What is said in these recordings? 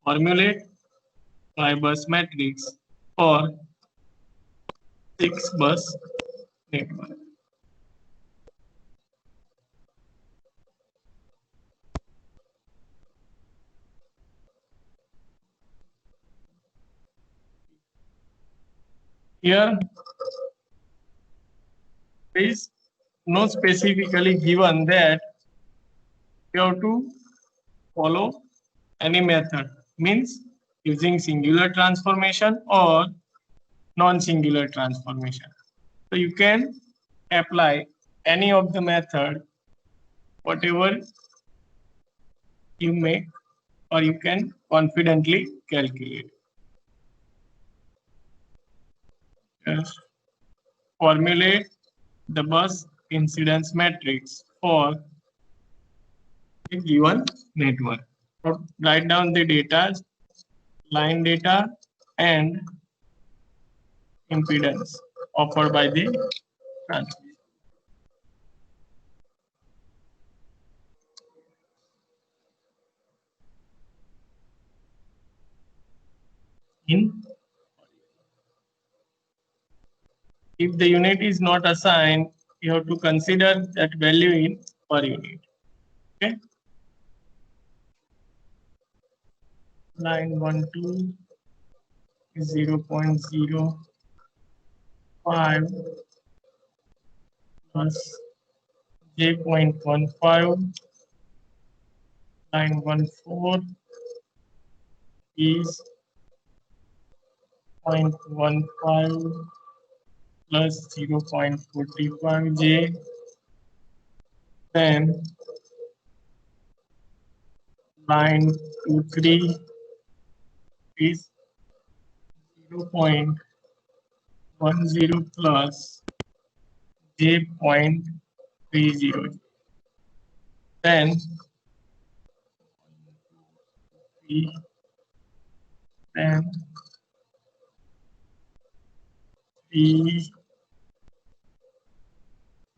Formulate Y-bus matrix for 6-bus network. Here is no specifically given that you have to follow any method, means using singular transformation or non-singular transformation. So you can apply any of the method, whatever you make, or you can confidently calculate. Just formulate the bus incidence matrix for a given network. So write down the data, line data, and impedance offered by the transmission. If the unit is not assigned, you have to consider that value in per unit. Okay. Line 12 is 0.05 plus J.15. Line 14 is 0.15 plus 0.45 J. Then line 23 is 0.10 plus J.30. Then then 3,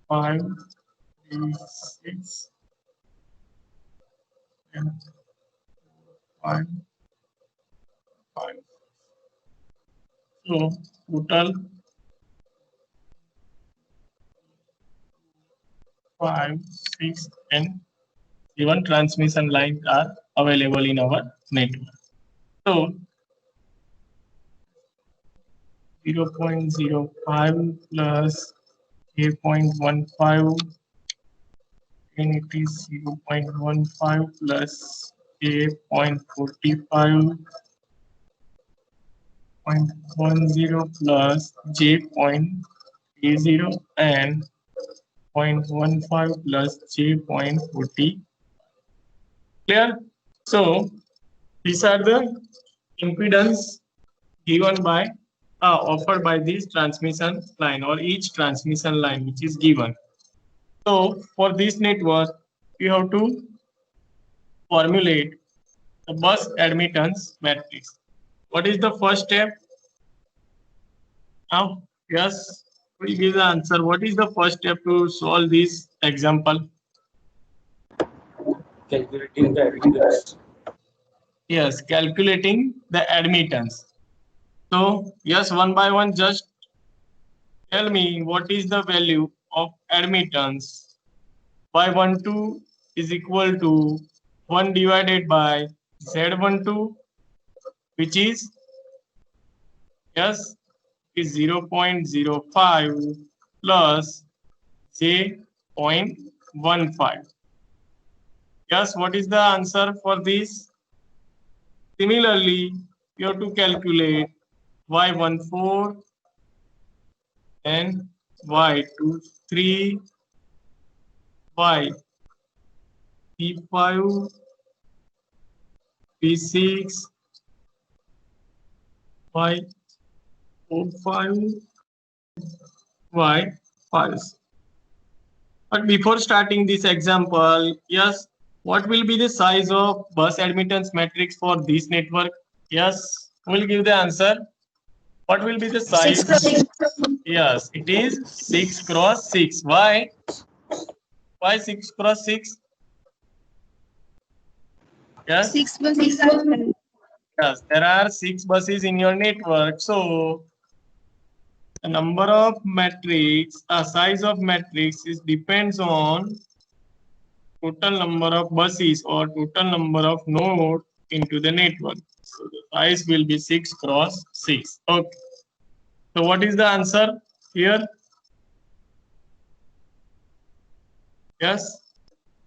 5, 3, 6, and 5, 5. So total 5, 6, and 7 transmission lines are available in our network. So 0.05 plus 8.15, and it is 0.15 plus 8.45, 0.10 plus J.30, and 0.15 plus J.40. Clear? So these are the impedance given by offered by this transmission line, or each transmission line which is given. So for this network, you have to formulate the bus admittance matrix. What is the first step? Now, yes, we give the answer. What is the first step to solve this example? Calculating the admittance. Yes, calculating the admittance. So yes, one by one, just tell me what is the value of admittance. Y12 is equal to 1 divided by Z12, which is, yes, is 0.05 plus J.15. Yes, what is the answer for this? Similarly, you have to calculate Y14 and Y23, Y P5, P6, Y45, Y5. But before starting this example, yes, what will be the size of bus admittance matrix for this network? Yes, we'll give the answer. What will be the size? 6. Yes, it is 6 cross 6. Why? Why 6 cross 6? Yes. 6 plus 6. Yes, there are 6 buses in your network. So the number of matrix, size of matrix is depends on total number of buses or total number of nodes into the network. So the size will be 6 cross 6. Okay. So what is the answer here? Yes.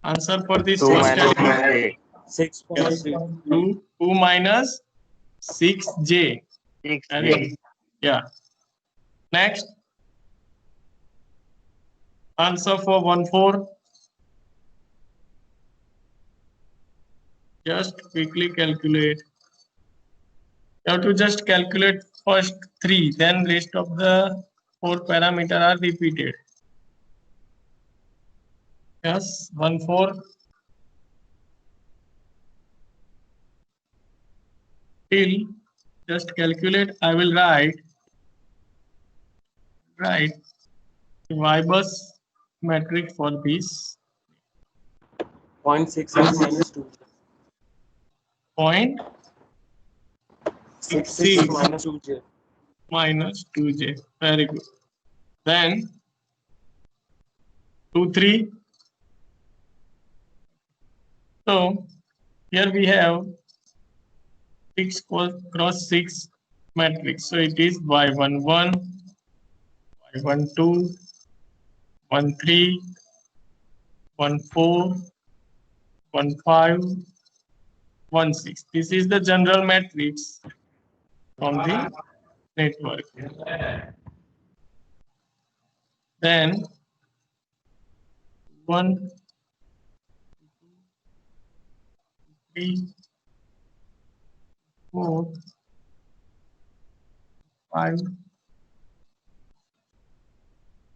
Answer for this 2 first minus element. 6J. 6.6. 2 minus 6J. 6J. Yeah. Next. Answer for 1-4. Just quickly calculate. You have to just calculate first 3, then rest of the 4 parameter are repeated. Yes, 1-4. Till just calculate. I will write Y bus matrix for this 0.66 minus 2. point 66 66 minus 2J. minus 2J. Very good. Then 2, 3. So here we have 6 cross 6 matrix. So it is Y11, Y12, 13, 14, 15, 16. This is the general matrix from the network. Then 1, 3, 4, 5.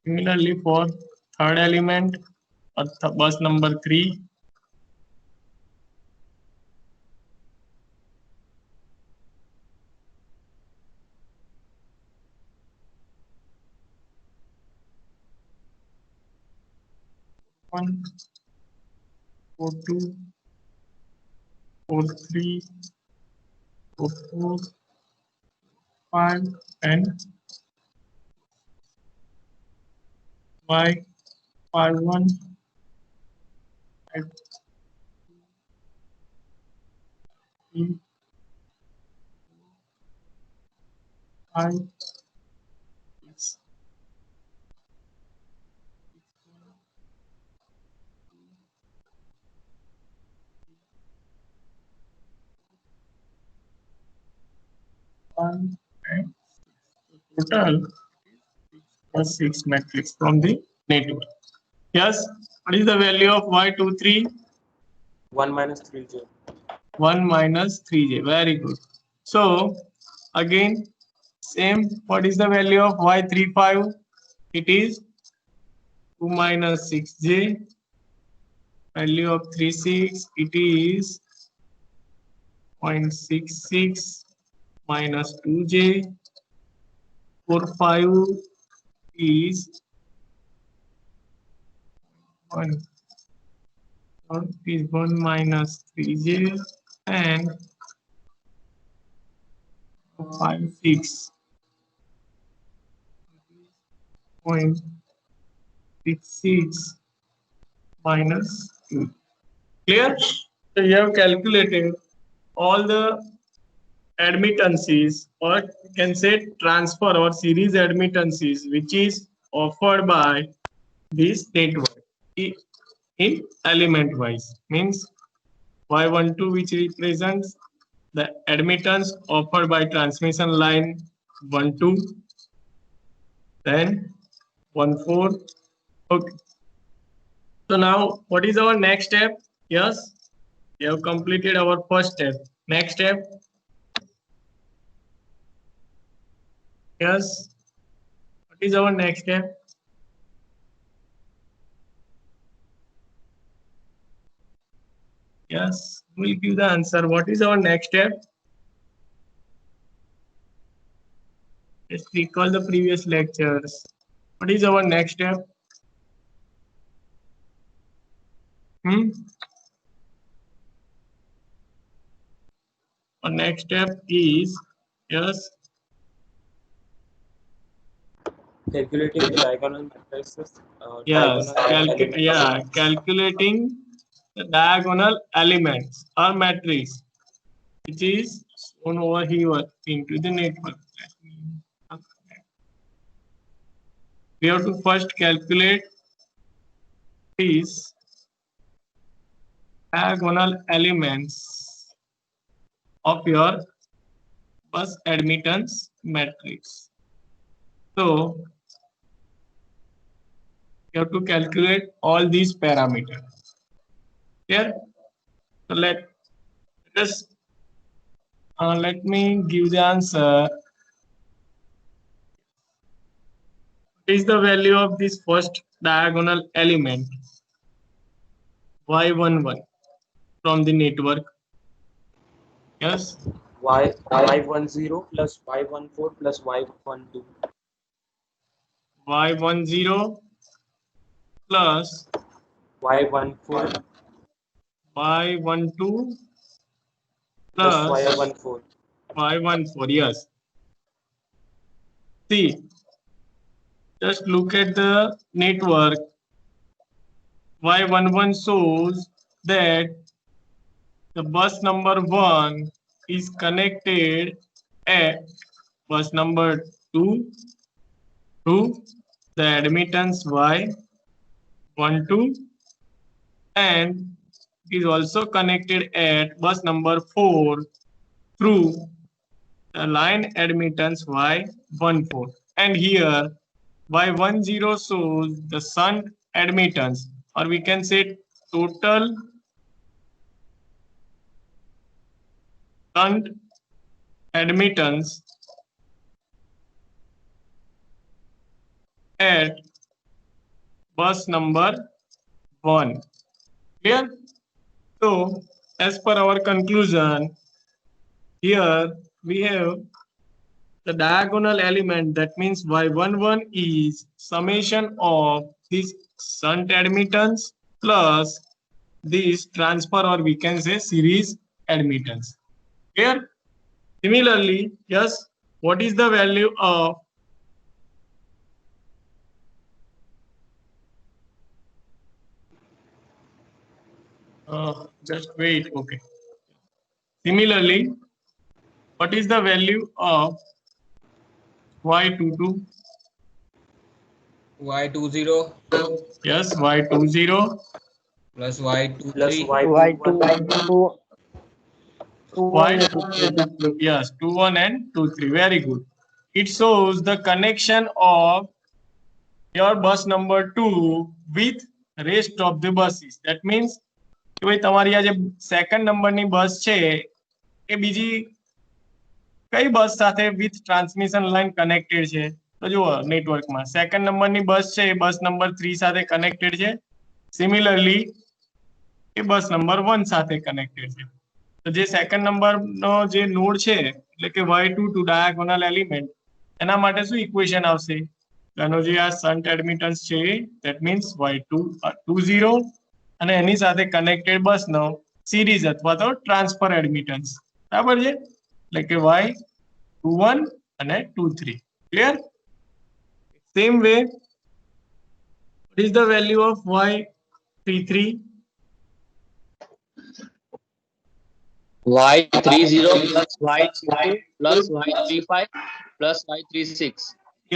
Similarly for third element or bus number 3. One, 4, 2, 4, 3, 4, 4, 5, and Y 5, 1, 5, 3, 5, 6, 1, and total plus 6 matrix from the network. Yes, what is the value of Y23? 1 minus 3J. 1 minus 3J. Very good. So again, same. What is the value of Y35? It is 2 minus 6J. Value of 36, it is 0.66 minus 2J. 45 is 1. Is 1 minus 3J, and 56 0.66 minus 2. Clear? So you have calculated all the admittances, or you can say transfer or series admittances, which is offered by this network in element wise. Means Y12, which represents the admittance offered by transmission line 12, then 14. Okay. So now what is our next step? Yes, we have completed our first step. Next step. Yes. What is our next step? Yes, we'll give the answer. What is our next step? Let's recall the previous lectures. What is our next step? Our next step is, yes, Calculating the diagonal matrices. yes, Diagonal elements. calculating the diagonal elements or matrix, which is shown over here into the network. We have to first calculate these diagonal elements of your bus admittance matrix. So you have to calculate all these parameters. Here, so let me give the answer. What is the value of this first diagonal element y11 from the network? Yes, Y10 plus Y14 plus Y12. y10 plus Y14 y12 plus plus Y14. y14. Yes. See, just look at the network. Y11 shows that the bus number 1 is connected at bus number 2 to the admittance Y12 and is also connected at bus number 4 through the line admittance Y14. And here Y10 shows the shunt admittance, or we can say total shunt admittance at bus number 1. Clear? So, as per our conclusion, here we have the diagonal element, that means y11 is summation of this shunt admittance plus this transfer, or we can say series admittance. Clear? Similarly, yes, what is the value of just wait, okay. Similarly, what is the value of y22? Y20 Yes, y20 plus Plus Y23 Y21. y yes, 21 and 23. Very good. It shows the connection of your bus number 2 with rest of the buses. That means કે ભાઈ તમારી આ જે second નંબરની બસ છે એ બીજી કઈ બસ સાથે વિથ ટ્રાન્સમિશન લાઈન કનેક્ટેડ છે? તો જુઓ નેટવર્કમાં સેકન્ડ નંબરની બસ છે એ બસ નંબર 3 સાથે કનેક્ટેડ છે. સિમિલરલી એ બસ નંબર 1 સાથે કનેક્ટેડ છે. તો જે સેકન્ડ નંબરનો જે નોડ છે એટલે કે y22 ડાયાગોનલ એલિમેન્ટ, એના માટે શું ઇક્વેશન આવશે? એનો જે આ શન્ટ એડમિટન્સ છે ધેટ મીન્સ y20 અને એની સાથે કનેક્ટેડ બસનો સિરીઝ અથવા તો ટ્રાન્સફર એડમિટન્સ, બરાબર છે? એટલે કે y21 અને 23. Clear? Same way, what is the value of y33? Y30 plus Y32 plus Y35 plus Y36.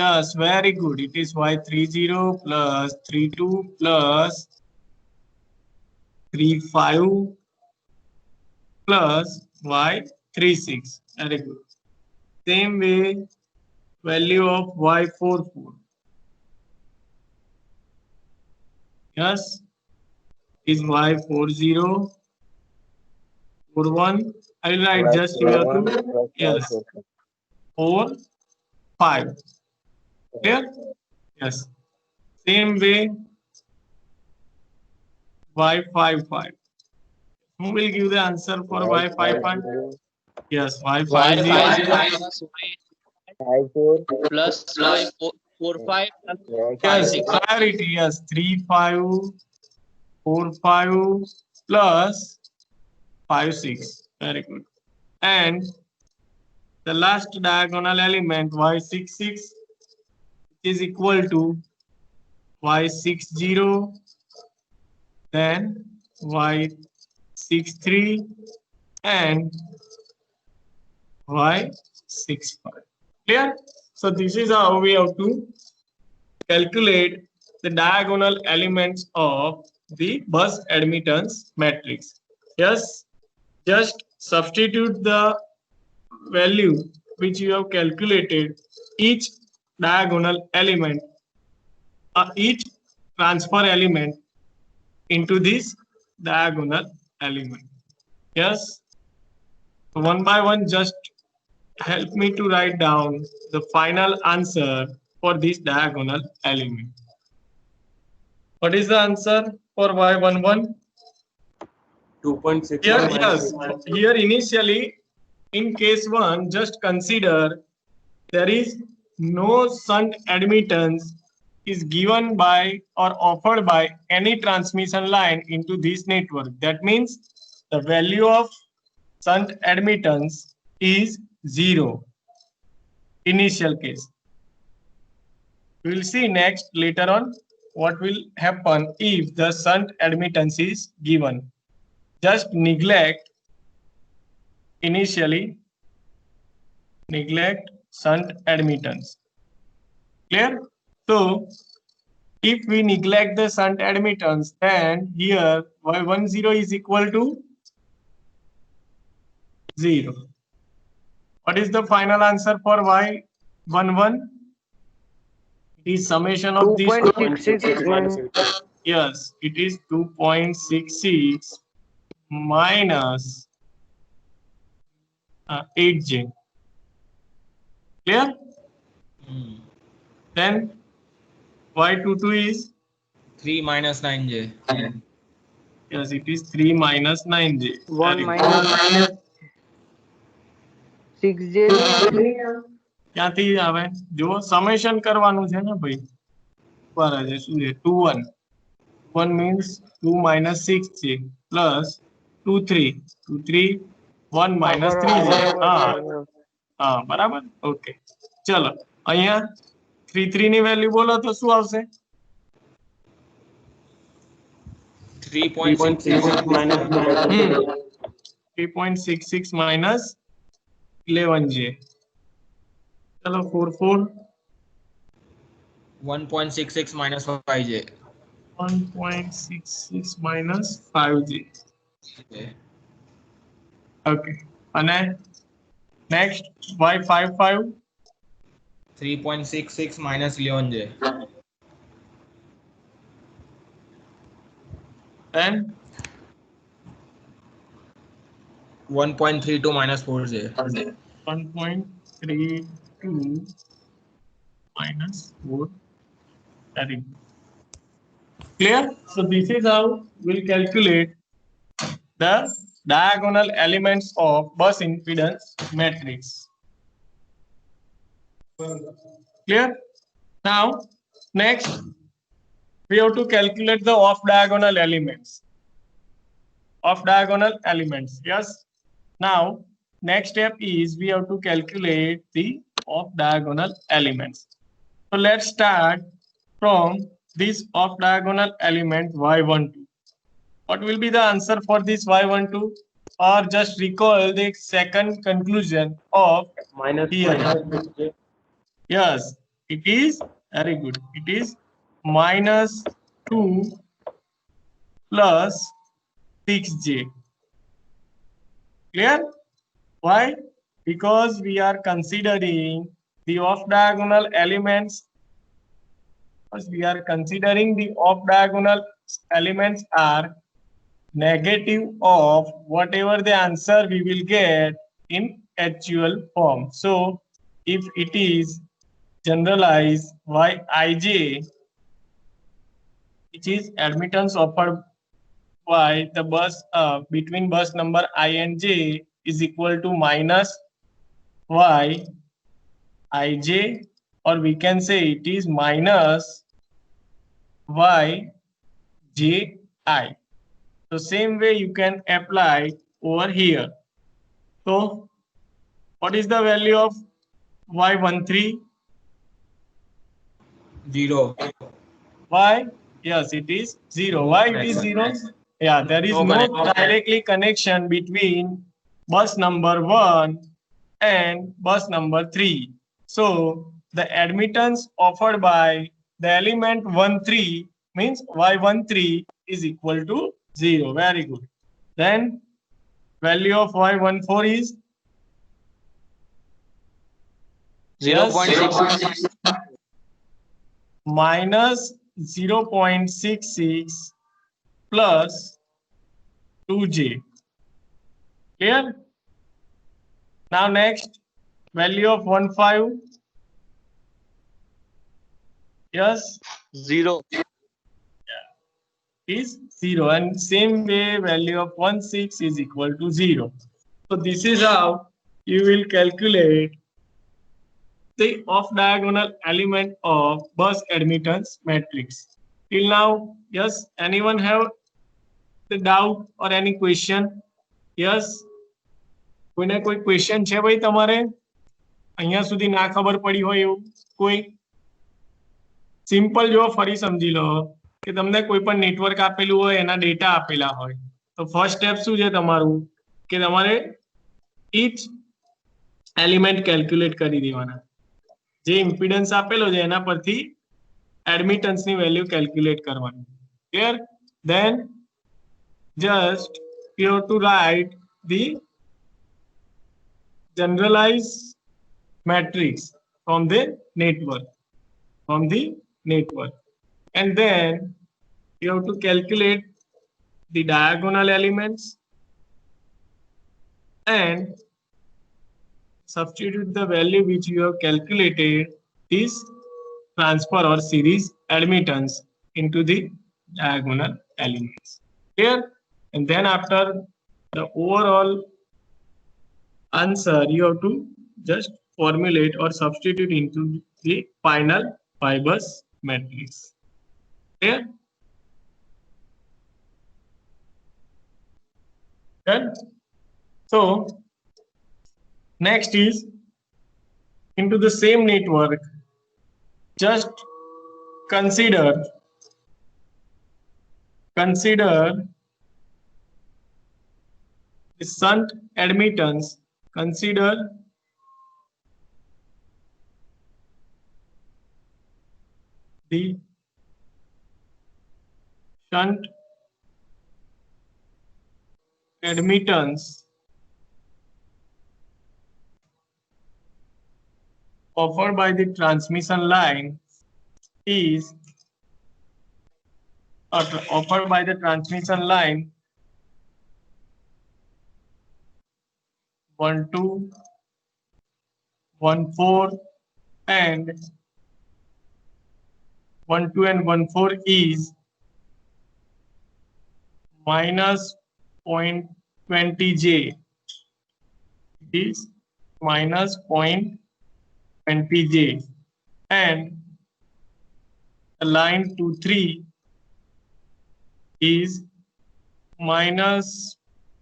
Yes, very good. It is y30 plus 32 plus 35 plus y36. Very good. Same way, value of y44. Yes, is y40, 41. I will write just here to, yes, 4, 5. Clear? Yes. Same way, y55. Who will give the answer for y55? Yes, y50 Y50 plus Y45 plus yes, Y6. priority, yes, 3545 plus 56. Very good. and the last diagonal element y66 is equal to y60, then y63 and y65. Clear? So this is how we have to calculate the diagonal elements of the bus admittance matrix. Yes, just substitute the value which you have calculated each diagonal element, each transfer element into this diagonal element. Yes, so one by one, just help me to write down the final answer for this diagonal element. What is the answer for y11? 2.6 Here, minus yes, here initially, in case 1, just consider there is no shunt admittance is given by or offered by any transmission line into this network. That means the value of shunt admittance is 0. Initial case. We will see next later on what will happen if the shunt admittance is given. Just neglect initially, neglect shunt admittance. Clear? So if we neglect the shunt admittance, then here y10 is equal to 0. What is the final answer for y11? It is summation of these 2.66 minus 8. Yes, it is 2.66 minus 8j. Clear? Then y22 is 3 minus 9j. yes, it is 3 minus 9j. 1 minus 6j. ક્યાંથી આવે જો summation કરવાનું છે ને ભાઈ બરાબર છે શું છે 2 1 means 2 minus 6j plus 2 3 2 3 1 minus 3j હા બરાબર ઓકે ચલો અહીંયા 3 3 ની વેલ્યુ બોલો તો શું આવશે 3.66 minus 3.66 minus 11j चलो 4 4 1.66 minus 5j. 1.66 minus 5j. Okay. And then next y55 3.66 minus 11j. then 1.32 minus 4j. 1.32 minus 4. Very good. Clear? So this is how we'll calculate the diagonal elements of bus impedance matrix. Clear? Now, next, we have to calculate the off diagonal elements. Off diagonal elements. Yes. Now, next step is we have to calculate the off diagonal elements. So let's start from this off diagonal element y12. What will be the answer for this y12? Or just recall the second conclusion of minus here. 6j. Yes, it is very good. It is minus 2 plus 6j. Clear? Why? Because we are considering the off diagonal elements. Because we are considering the off diagonal elements are negative of whatever the answer we will get in actual form. So if it is generalized yij, which is admittance offered by the bus between bus number I and j is equal to minus y ij, or we can say it is minus y j I. So same way you can apply over here. So What is the value of Y13? 0. Why? Yes, it is 0. Why it is 0? Yeah, there is No no connection. directly connection between bus number 1 and bus number 3. So the admittance offered by the element 1 3 means Y13 is equal to 0. Very good. Then value of Y14 is 0.6. minus 0.66 plus 2j. Clear? Now next, value of 15. Yes, 0. is 0. And same way, value of 16 is equal to 0. So this is how you will calculate the off-diagonal element of bus admittance matrix. Till now, yes, anyone have the doubt or any question? Yes, કોઈને કોઈ question છે ભાઈ તમારે અહીંયા સુધી ના ખબર પડી હોય એવું કોઈ સિમ્પલ જો ફરી સમજી લો કે તમને કોઈ પણ નેટવર્ક આપેલું હોય એના ડેટા આપેલા હોય તો ફર્સ્ટ સ્ટેપ શું છે તમારું કે તમારે each એલિમેન્ટ કેલ્ક્યુલેટ કરી દેવાના જે ઇમ્પિડન્સ આપેલો છે એના પરથી એડમિટન્સ ની વેલ્યુ કેલ્ક્યુલેટ કરવાની clear then just you have to write the generalized matrix from the network and then you have to calculate the diagonal elements and substitute the value which you have calculated is transfer or series admittance into the diagonal elements here and then after the overall answer you have to just formulate or substitute into the final fibers matrix. Clear? Good. So next is into the same network. Just consider the shunt admittance. Consider the shunt admittance offered by the transmission line is offered by the transmission line 1 2 1 4 and 1 2 and 1 4 is minus 0.20j. It is minus 0.20j and the line 2 3 is minus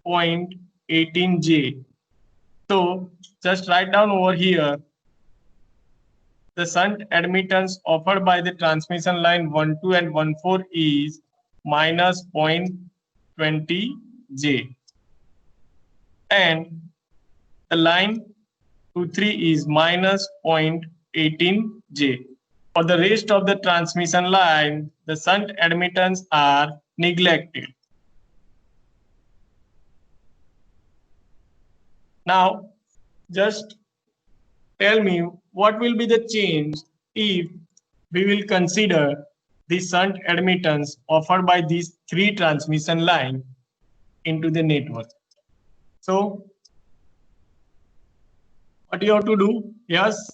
0.18j. So just write down over here the shunt admittance offered by the transmission line 1 2 and 1 4 is minus 0.20j and the line 2 3 is minus 0.18j. For the rest of the transmission line, the shunt admittance are neglected. Now, just tell me what will be the change if we will consider the shunt admittance offered by these three transmission lines into the network. So, what you have to do? Yes,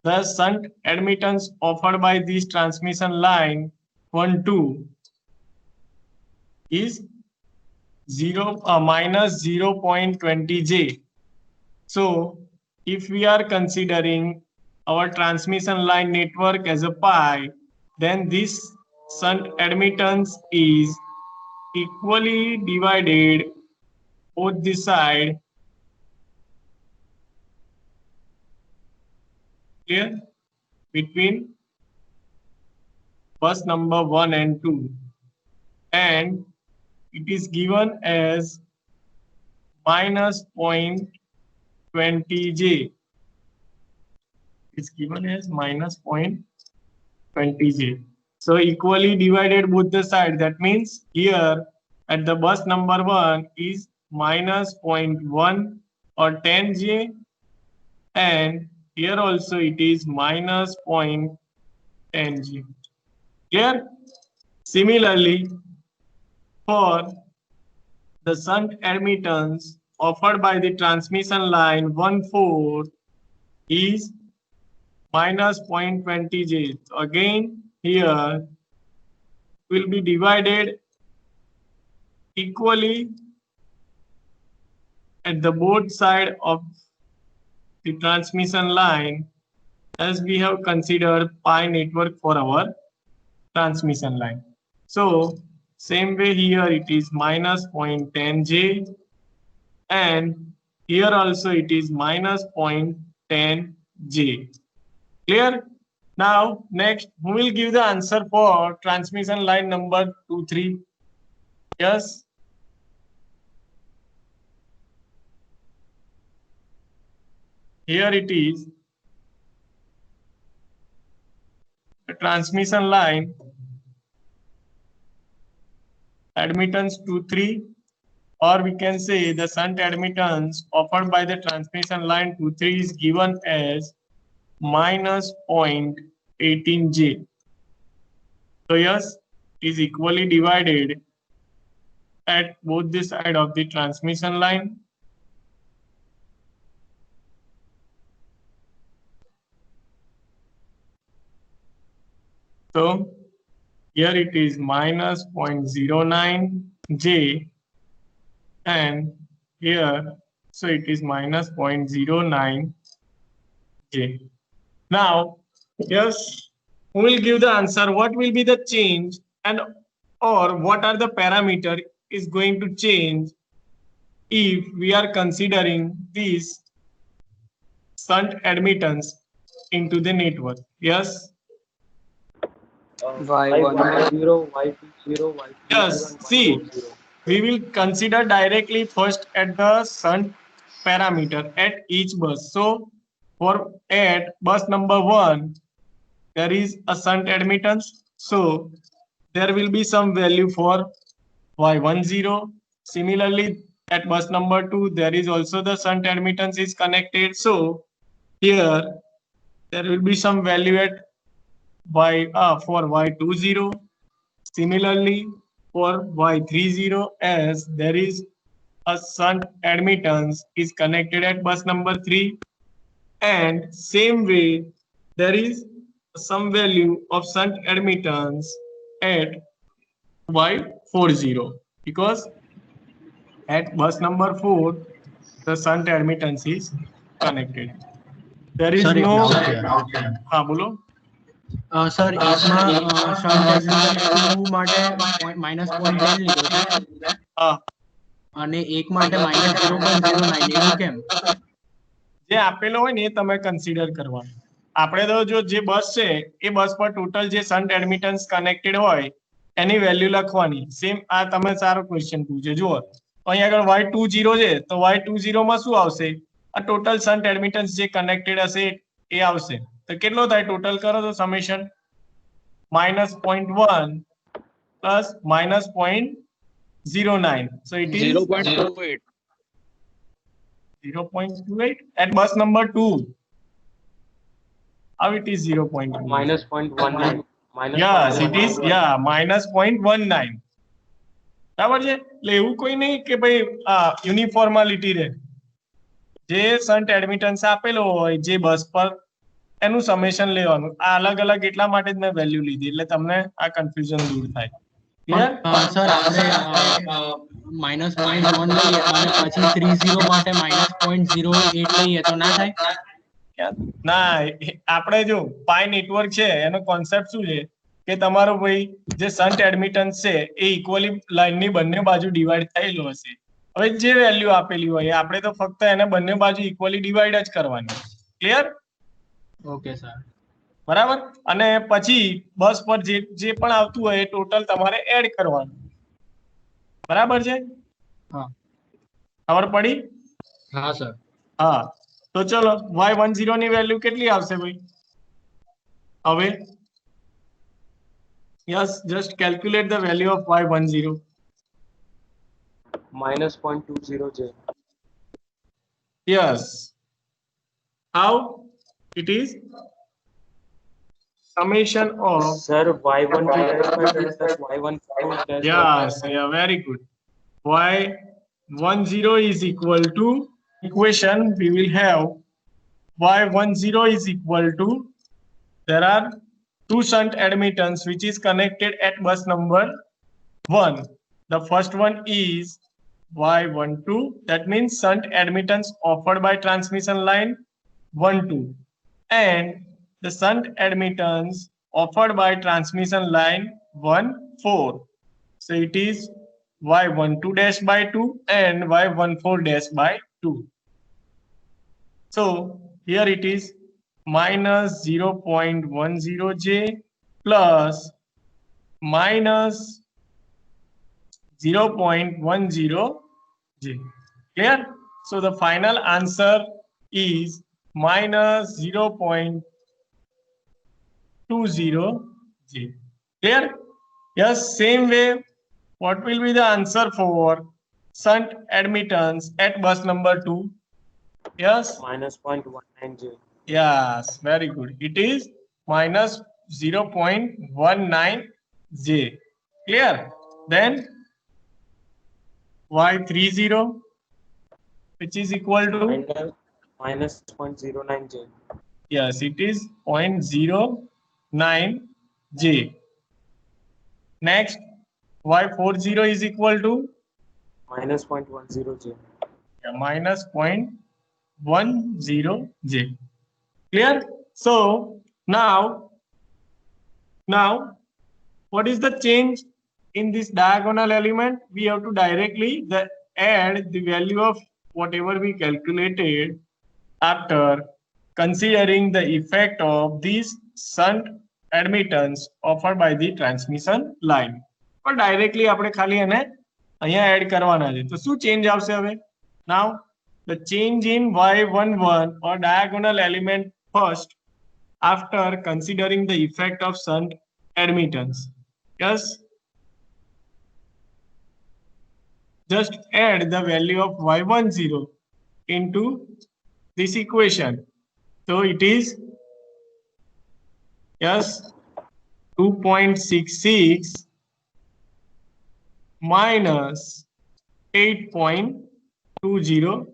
the shunt admittance offered by this transmission line 1 2 is minus 0.20j. So if we are considering our transmission line network as a pi, then this shunt admittance is equally divided both the side Clear? Between bus number 1 and 2, and it is given as minus 0.20 J. It's given as minus 0.20 J. So equally divided both the sides. That means here at the bus number 1 is minus 0.1 or 10 J, and here also it is minus 0.10 J. Clear? Similarly, for the shunt admittance offered by the transmission line 1/4 is minus 0.20 J. So again, here will be divided equally at the both side of the transmission line, as we have considered pi network for our transmission line. So same way here it is minus 0.10 J, and here also it is minus 0.10 J. Clear? Now next, who will give the answer for transmission line number 2, 3? Yes. Here it is the transmission line admittance 2, 3, or we can say the shunt admittance offered by the transmission line 2, 3 is given as minus 0.18 J. So yes, is equally divided at both the side of the transmission line. So here it is minus 0.09 J, and here so it is minus 0.09 J. Now, yes, who will give the answer? What will be the change, and or what are the parameter is going to change if we are considering this shunt admittance into the network? Yes. Y10, Y20, Y30. Yes. See, we will consider directly first at the shunt parameter at each bus. So for at bus number 1, there is a shunt admittance. So there will be some value for Y10. Similarly, at bus number 2, there is also the shunt admittance is connected. So here there will be some value at for Y20. Similarly, for Y30, as there is a shunt admittance is connected at bus number 3, and same way there is some value of shunt admittance at Y40, because at bus number 4 the shunt admittance is connected. There is no हाँ बोलो sir એકમાં shunt admittance 2 માટે -0.10 લીધો છે हाँ અને એક માટે -0.09 એવું કેમ? જે આપેલો હોય ને એ તમે કન્સિડર કરવાનું. આપણે તો જો જે બસ છે એ બસ પર ટોટલ જે શન્ટ એડમિટન્સ કનેક્ટેડ હોય એની વેલ્યુ લખવાની. સેમ આ તમે સારો ક્વેશ્ચન પૂછ્યો. જુઓ અહીં આગળ Y20 છે તો Y20 માં શું આવશે? આ ટોટલ શન્ટ એડમિટન્સ જે કનેક્ટેડ હશે એ આવશે. તો કેટલો થાય ટોટલ કરો તો summation -0.1 plus -0.09. So it is 0.28. 0.28 at bus number 2. How it is 0.2? minus 0.19. Yes, it is. Yeah, -0.19. બરાબર છે. એટલે એવું કોઈ નહીં કે ભાઈ યુનિફોર્માલિટી રહે. જે શન્ટ એડમિટન્સ આપેલો હોય જે બસ પર એનું સમેશન લેવાનું. આ અલગ અલગ એટલા માટે જ મેં વેલ્યુ લીધી એટલે તમને આ કન્ફ્યુઝન દૂર થાય. ક્લિયર? સર આપણે -0.1 લઈએ અને પછી 30 માટે -0.08 લઈએ તો ના થાય? ના, આપણે જો પાઈ નેટવર્ક છે એનો કોન્સેપ્ટ શું છે કે તમારો ભાઈ જે શન્ટ એડમિટન્સ છે એ ઇક્વલી લાઈનની બંને બાજુ ડિવાઈડ થયેલું હશે. હવે જે વેલ્યુ આપેલી હોય આપણે તો ફક્ત એને બંને બાજુ ઇક્વલી ડિવાઈડ જ કરવાની. ક્લિયર? Okay sir. બરાબર. અને પછી બસ પર જે પણ આવતું હોય એ ટોટલ તમારે એડ કરવાનું. બરાબર છે? હા. ખબર પડી? હા સર. હા. તો ચલો y10 ની વેલ્યુ કેટલી આવશે ભાઈ? હવે yes, just calculate the value of y10. minus 0.20 J. Yes. How? It is summation of. Sir, y12 dash by 2 plus y12 dash by 2. Yes, yeah, very good. Y10 is equal to equation we will have y10 is equal to, there are two shunt admittance which is connected at bus number 1. The first one is y12, that means shunt admittance offered by transmission line 12, and the shunt admittance offered by transmission line 14. So it is y12 dash by 2 and y14 dash by 2. So here it is minus 0.10 J plus minus 0.10 J. Clear? So the final answer is minus 0.20 J. Clear? Yes, same way, what will be the answer for shunt admittance at bus number 2? Yes? Minus 0.19 J. Yes, very good. It is minus 0.19 J. Clear? Then y30, which is equal to, Minus 0.09 J. yes, it is 0.09 J. Next, y40 is equal to, Minus 0.10 J. minus 0.10 J. Clear? So now what is the change in this diagonal element? We have to directly add the value of whatever we calculated after considering the effect of this shunt admittance offered by the transmission line. પણ directly આપણે ખાલી એને અહીંયા add કરવાના છે. તો શું change આવશે હવે? Now the change in y11 or diagonal element first after considering the effect of shunt admittance. Yes, just add the value of y10 into this equation. So it is, yes, 2.66 minus 8.20.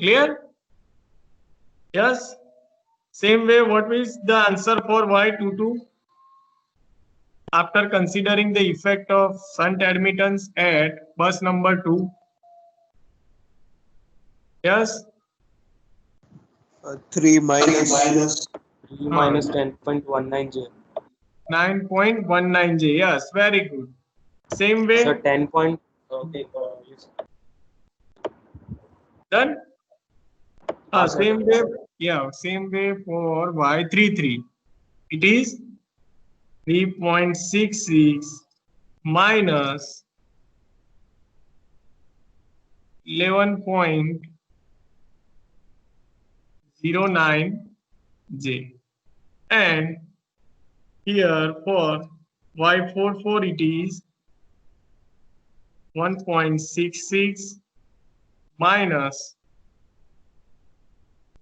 Clear? Yes. Same way, what is the answer for y22 after considering the effect of shunt admittance at bus number 2? Yes. 3 minus 10.19 J. 9.19 J. Yes, very good. Same way. Sir, 10 point. Okay. Yes. Done. Yes, sir. Same way. Yeah, same way for y33. It is 3.66 minus 11.09 J. And here for y44 it is 1.66 minus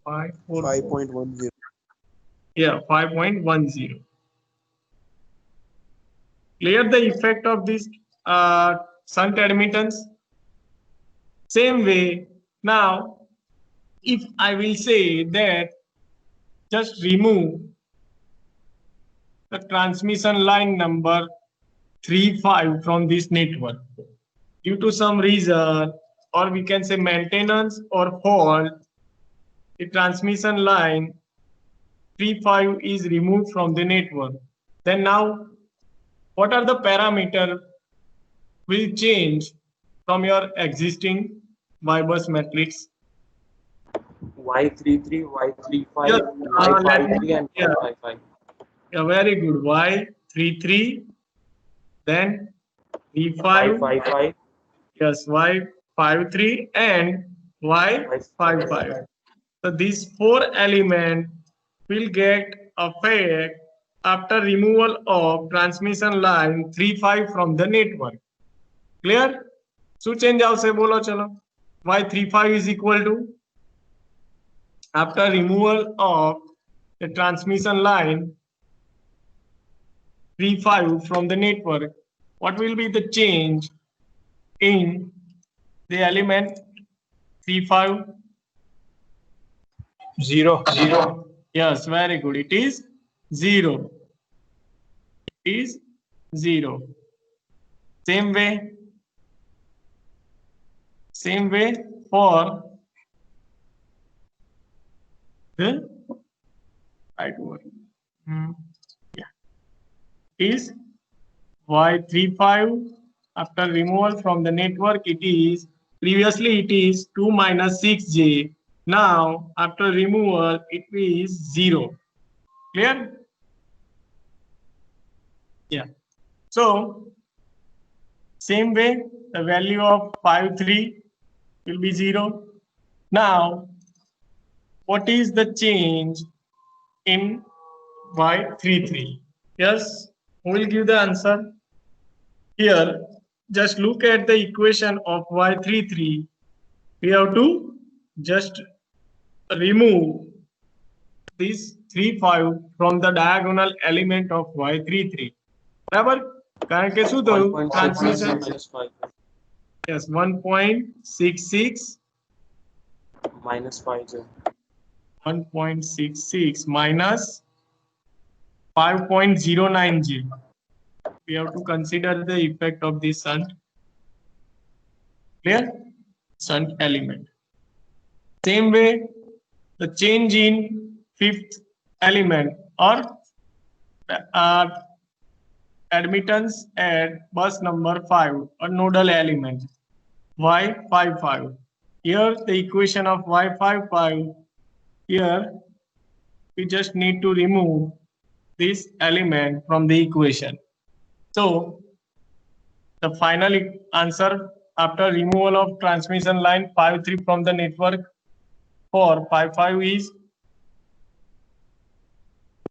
5.10. Yeah, 5.10. Clear the effect of this shunt admittance? Same way, now if I will say that just remove the transmission line number 35 from this network due to some reason, or we can say maintenance or fault, the transmission line 35 is removed from the network. Then now, what are the parameters will change from your existing Y bus matrix? Y33, Y35, Yeah, let me- Y53 and yeah. Y55. Yeah, very good. Y33, then V5, Y55, yes, Y53 and Y55. So these four elements will get affect after removal of transmission line 35 from the network. Clear? શું change આવશે બોલો ચલો. Y35 is equal to, after removal of the transmission line 35 from the network, what will be the change in the element 35? 0. Yes, very good. It is 0. It is 0. Same way for the right one. Yeah, is Y35 after removal from the network. It is previously it is 2 minus 6j. Now after removal it is 0. Clear? Yeah. So same way the value of 53 will be 0. Now what is the change in Y33? Yes, who will give the answer? Here, just look at the equation of Y33. We have to just remove this 35 from the diagonal element of Y33. બરાબર? કારણ કે શું થયું? 1.66 Transmission. minus 5. Yes, 1.66 Minus 5J. 1.66 minus 5.09G. We have to consider the effect of the shunt. Clear? Shunt element. Same way, the change in fifth element or admittance at bus number 5 or nodal element Y55. Here the equation of Y55, here we just need to remove this element from the equation. So the final answer after removal of transmission line 53 from the network for 55 is,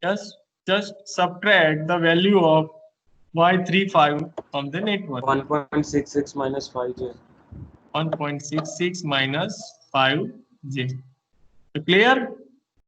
just subtract the value of Y35 from the network. 1.66 minus 5J. 1.66 minus 5J. Clear?